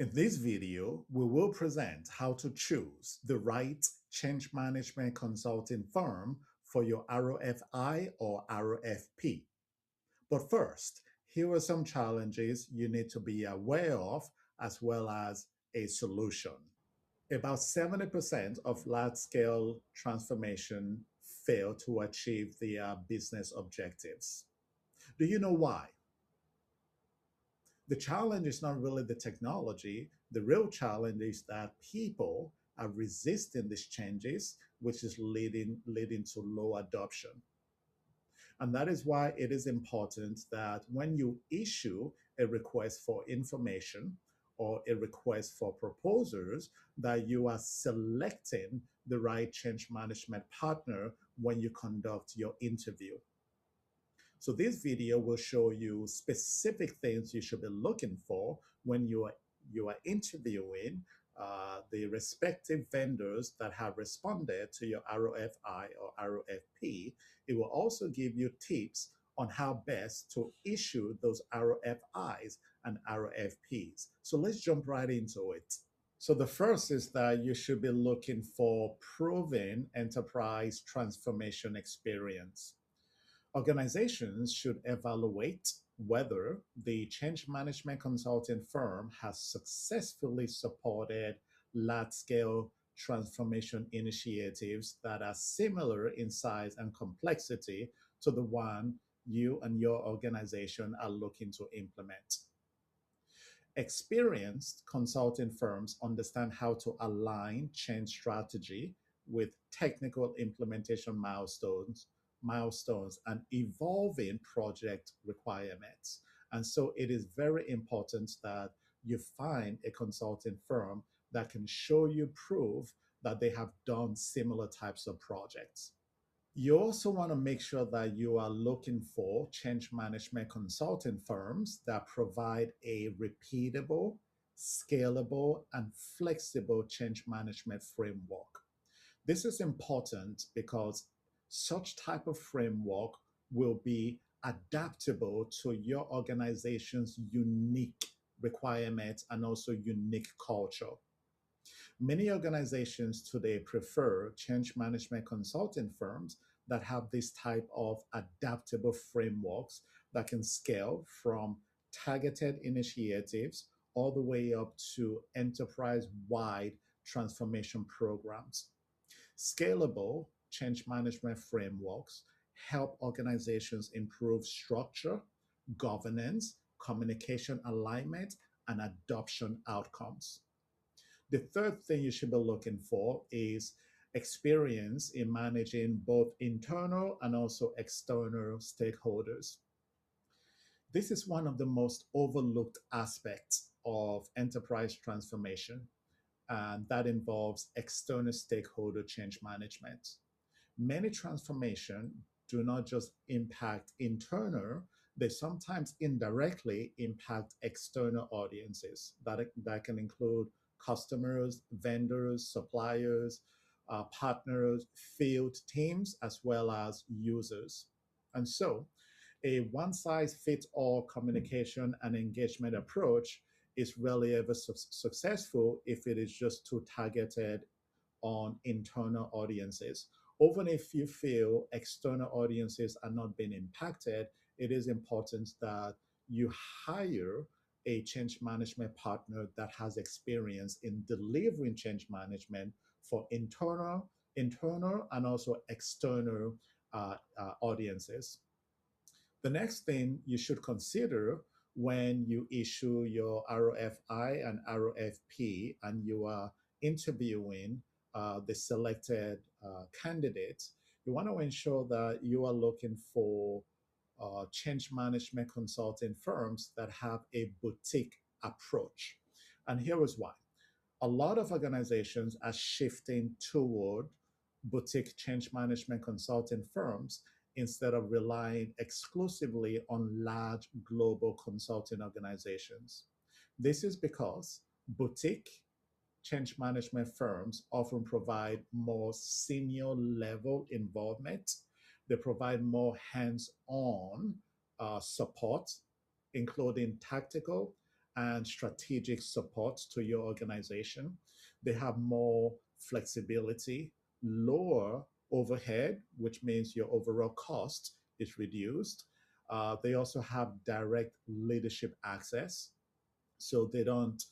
In this video, we will present how to choose the right change management consulting firm for your RFI or RFP. But first, here are some challenges you need to be aware of as well as a solution. About 70% of large-scale transformation fail to achieve their business objectives. Do you know why? The challenge is not really the technology. The real challenge is that people are resisting these changes, which is leading to low adoption. And that is why it is important that when you issue a request for information or a request for proposals, that you are selecting the right change management partner when you conduct your interview. So this video will show you specific things you should be looking for when you are interviewing the respective vendors that have responded to your RFI or RFP. It will also give you tips on how best to issue those RFIs and RFPs. So let's jump right into it. So the first is that you should be looking for proven enterprise transformation experience. Organizations should evaluate whether the change management consulting firm has successfully supported large scale transformation initiatives that are similar in size and complexity to the one you and your organization are looking to implement. Experienced consulting firms understand how to align change strategy with technical implementation milestones and evolving project requirements. And so it is very important that you find a consulting firm that can show you proof that they have done similar types of projects. You also want to make sure that you are looking for change management consulting firms that provide a repeatable, scalable, and flexible change management framework. This is important because such type of framework will be adaptable to your organization's unique requirements and also unique culture. Many organizations today prefer change management consulting firms that have this type of adaptable frameworks that can scale from targeted initiatives all the way up to enterprise-wide transformation programs. Scalable change management frameworks help organizations improve structure, governance, communication alignment, and adoption outcomes. The third thing you should be looking for is experience in managing both internal and also external stakeholders. This is one of the most overlooked aspects of enterprise transformation, and that involves external stakeholder change management. Many transformation do not just impact internal, they sometimes indirectly impact external audiences. That can include customers, vendors, suppliers, partners, field teams, as well as users. And so a one-size-fits-all communication and engagement approach is rarely ever successful if it is just too targeted on internal audiences. Even if you feel external audiences are not being impacted, it is important that you hire a change management partner that has experience in delivering change management for internal and also external audiences. The next thing you should consider when you issue your RFI and RFP and you are interviewing the selected candidates, you want to ensure that you are looking for change management consulting firms that have a boutique approach. And here is why. A lot of organizations are shifting toward boutique change management consulting firms instead of relying exclusively on large global consulting organizations. This is because boutique change management firms often provide more senior level involvement. They provide more hands on support, including tactical and strategic support to your organization. They have more flexibility, lower overhead, which means your overall cost is reduced. They also have direct leadership access, so they don't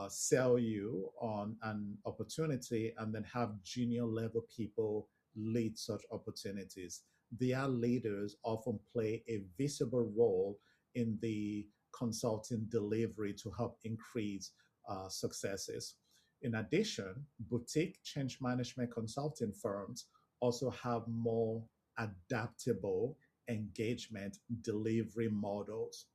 sell you on an opportunity and then have junior level people lead such opportunities. Their leaders often play a visible role in the consulting delivery to help increase successes. In addition, boutique change management consulting firms also have more adaptable engagement delivery models.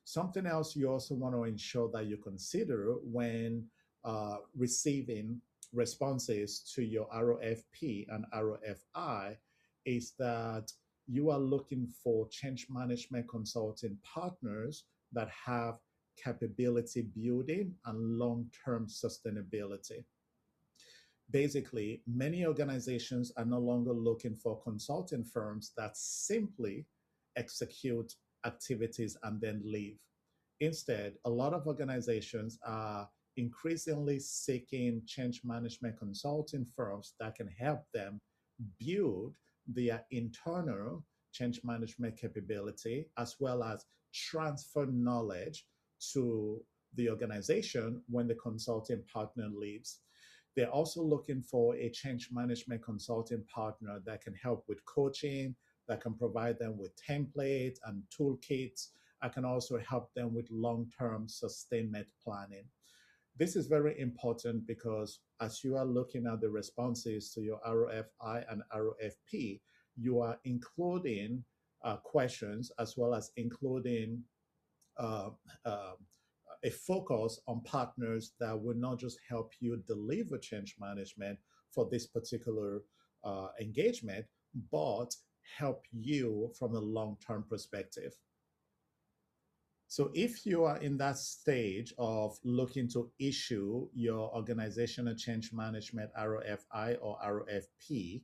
Something else you also want to ensure that you consider when receiving responses to your RFP and RFI is that you are looking for change management consulting partners that have capability building and long term sustainability. Basically, many organizations are no longer looking for consulting firms that simply execute activities and then leave. Instead, a lot of organizations are increasingly seeking change management consulting firms that can help them build their internal change management capability as well as transfer knowledge to the organization when the consulting partner leaves. They're also looking for a change management consulting partner that can help with coaching, that can provide them with templates and toolkits. I can also help them with long term sustainment planning. This is very important because as you are looking at the responses to your RFI and RFP, you are including questions as well as including uh, uh, a focus on partners that will not just help you deliver change management for this particular engagement, but help you from a long term perspective. So if you are in that stage of looking to issue your organizational change management RFI or RFP,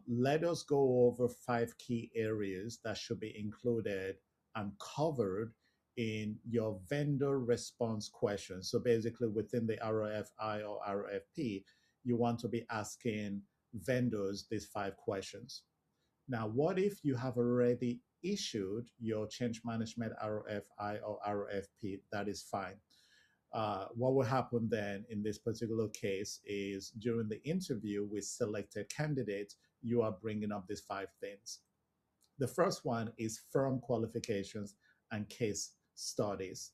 let us go over 5 key areas that should be included and covered in your vendor response questions. So basically within the RFI or RFP, you want to be asking vendors these 5 questions. Now, what if you have already issued your change management RFI or RFP? That is fine. What will happen then in this particular case is during the interview with selected candidates, you are bringing up these 5 things. The first one is firm qualifications and case studies.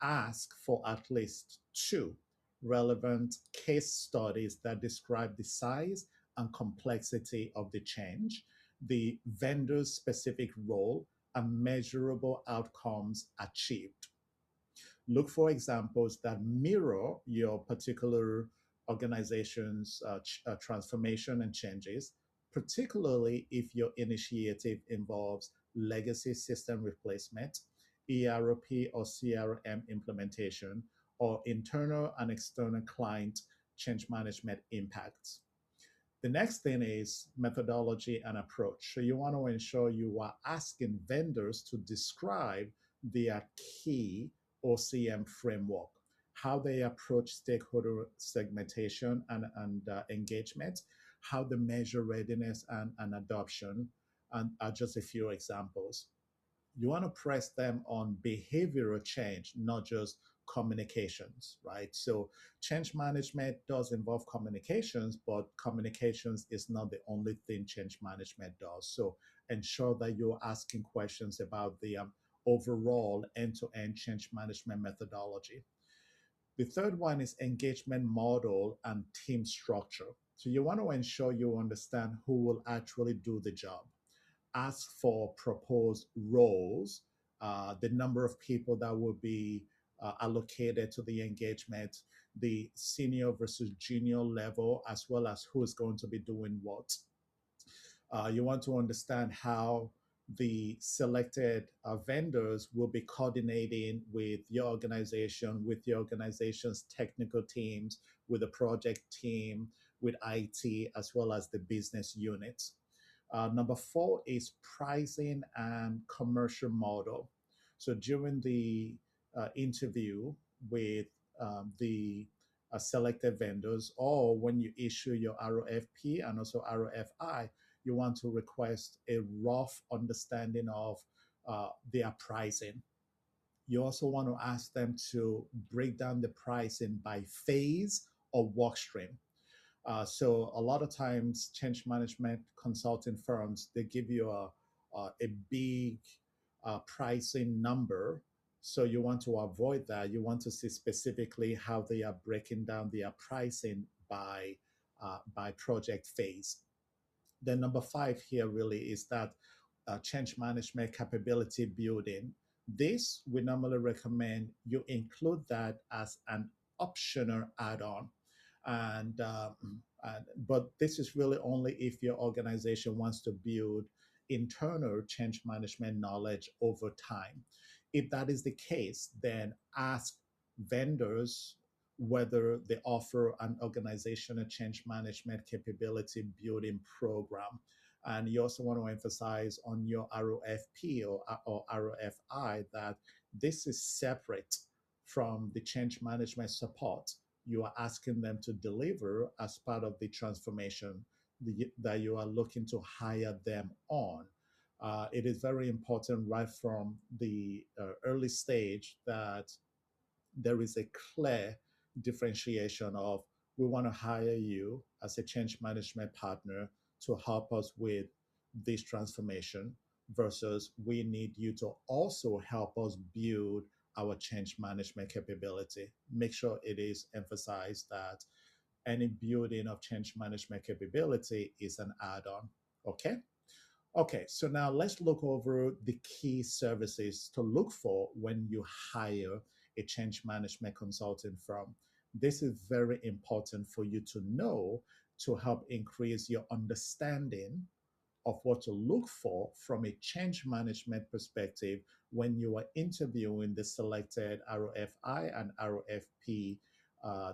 Ask for at least 2 relevant case studies that describe the size and complexity of the change, the vendor's specific role, and measurable outcomes achieved. Look for examples that mirror your particular organization's transformation and changes, particularly if your initiative involves legacy system replacement, ERP or CRM implementation, or internal and external client change management impacts. The next thing is methodology and approach. So you want to ensure you are asking vendors to describe their key OCM framework, how they approach stakeholder segmentation and engagement, how they measure readiness and adoption, and are just a few examples. You want to press them on behavioral change, not just communications, right? So change management does involve communications, but communications is not the only thing change management does. So ensure that you're asking questions about the overall end-to-end change management methodology. The third one is engagement model and team structure. So you want to ensure you understand who will actually do the job. Ask for proposed roles, the number of people that will be allocated to the engagement, the senior versus junior level, as well as who is going to be doing what. You want to understand how the selected vendors will be coordinating with your organization, with your organization's technical teams, with the project team, with IT, as well as the business units. Number 4 is pricing and commercial model. So during the interview with the selected vendors, or when you issue your RFP and also RFI, you want to request a rough understanding of their pricing. You also want to ask them to break down the pricing by phase or work stream. So a lot of times, change management consulting firms, they give you a big pricing number. So you want to avoid that. You want to see specifically how they are breaking down their pricing by project phase. Then number five here really is that change management capability building. This we normally recommend you include that as an optional add-on, and, but this is really only if your organization wants to build internal change management knowledge over time. If that is the case, then ask vendors whether they offer an organizational change management capability building program. And you also want to emphasize on your RFP or RFI that this is separate from the change management support you are asking them to deliver as part of the transformation that you are looking to hire them on. It is very important right from the early stage that there is a clear differentiation of we want to hire you as a change management partner to help us with this transformation versus we need you to also help us build our change management capability. Make sure it is emphasized that any building of change management capability is an add-on. Okay. Okay, so now let's look over the key services to look for when you hire a change management consulting firm. This is very important for you to know to help increase your understanding of what to look for from a change management perspective when you are interviewing the selected RFI and RFP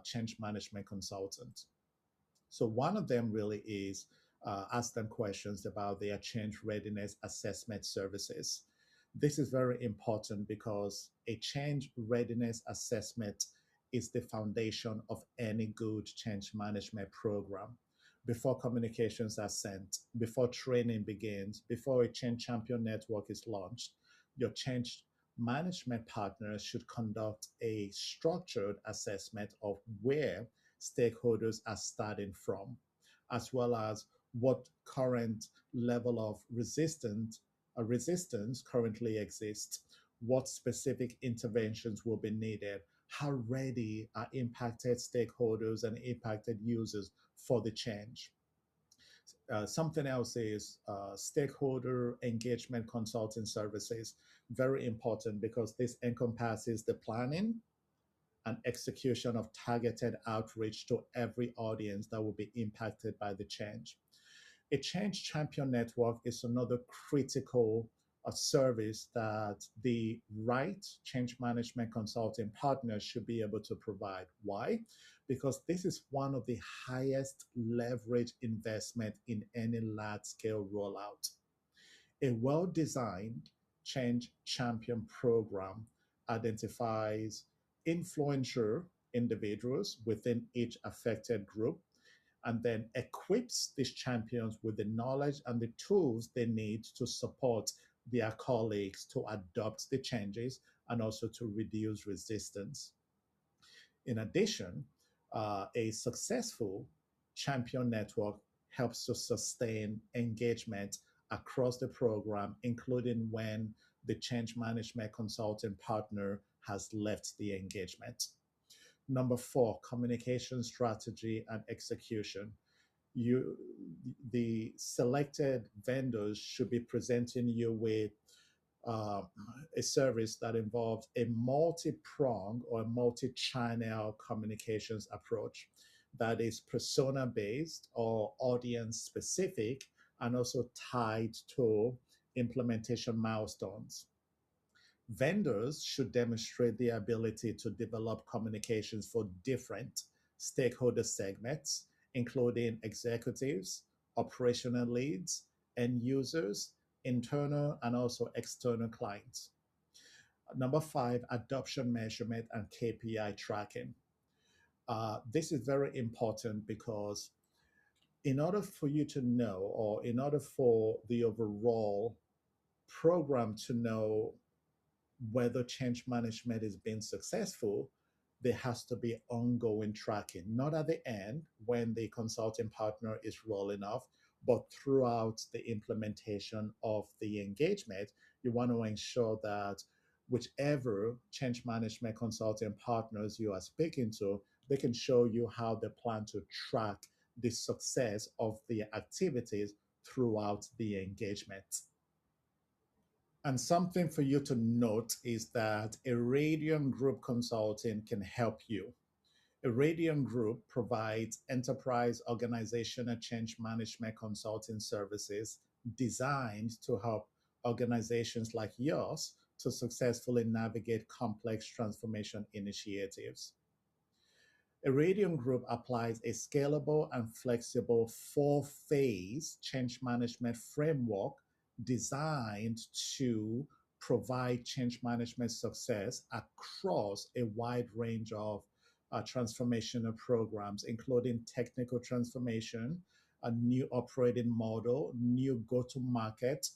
change management consultant. So one of them really is ask them questions about their change readiness assessment services. This is very important because a change readiness assessment is the foundation of any good change management program. Before communications are sent, before training begins, before a change champion network is launched, your change management partners should conduct a structured assessment of where stakeholders are starting from, as well as what current level of resistance currently exists, what specific interventions will be needed, how ready are impacted stakeholders and impacted users for the change. Something else is stakeholder engagement consulting services. Very important because this encompasses the planning and execution of targeted outreach to every audience that will be impacted by the change. A change champion network is another critical service that the right change management consulting partners should be able to provide. Why? Because this is one of the highest leverage investment in any large scale rollout. A well designed change champion program identifies influential individuals within each affected group and then equips these champions with the knowledge and the tools they need to support their colleagues to adopt the changes and also to reduce resistance. In addition, a successful champion network helps to sustain engagement across the program, including when the change management consulting partner has left the engagement. Number four, communication strategy and execution. You, the selected vendors should be presenting you with uh, a service that involves a multi-pronged or multi-channel communications approach that is persona-based or audience-specific and also tied to implementation milestones. Vendors should demonstrate the ability to develop communications for different stakeholder segments, including executives, operational leads, end users, internal and also external clients. Number five, adoption measurement and KPI tracking. This is very important because in order for you to know, or in order for the overall program to know whether change management is being successful, there has to be ongoing tracking, not at the end when the consulting partner is rolling off, but throughout the implementation of the engagement. You want to ensure that whichever change management consulting partners you are speaking to, they can show you how they plan to track the success of the activities throughout the engagement. And something for you to note is that a Radian Group consulting can help you. A Radian Group provides enterprise organizational change management consulting services designed to help organizations like yours to successfully navigate complex transformation initiatives. Iridium Group applies a scalable and flexible four-phase change management framework designed to provide change management success across a wide range of transformational programs, including technical transformation, a new operating model, new go-to-market,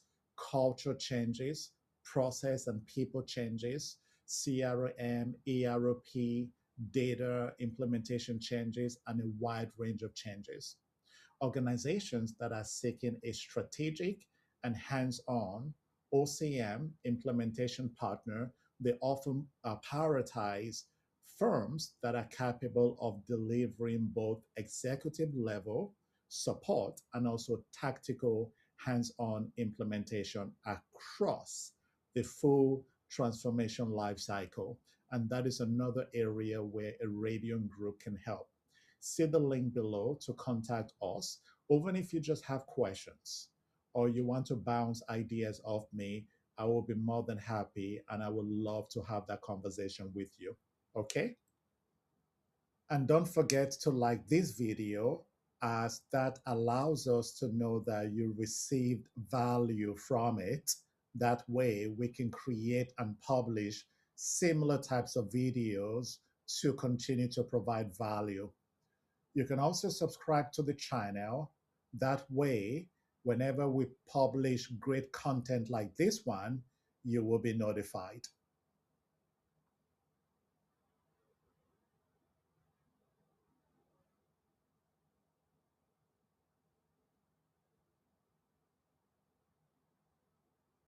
culture changes, process and people changes, CRM, ERP, data implementation changes, and a wide range of changes. Organizations that are seeking a strategic and hands-on OCM implementation partner, they often prioritize firms that are capable of delivering both executive level support and also tactical hands-on implementation across the full transformation lifecycle. And that is another area where a Radian Group can help. See the link below to contact us. Even if you just have questions or you want to bounce ideas off me, I will be more than happy and I would love to have that conversation with you. Okay? And don't forget to like this video, as that allows us to know that you received value from it. That way we can create and publish similar types of videos to continue to provide value. You can also subscribe to the channel. That way, whenever we publish great content like this one, you will be notified.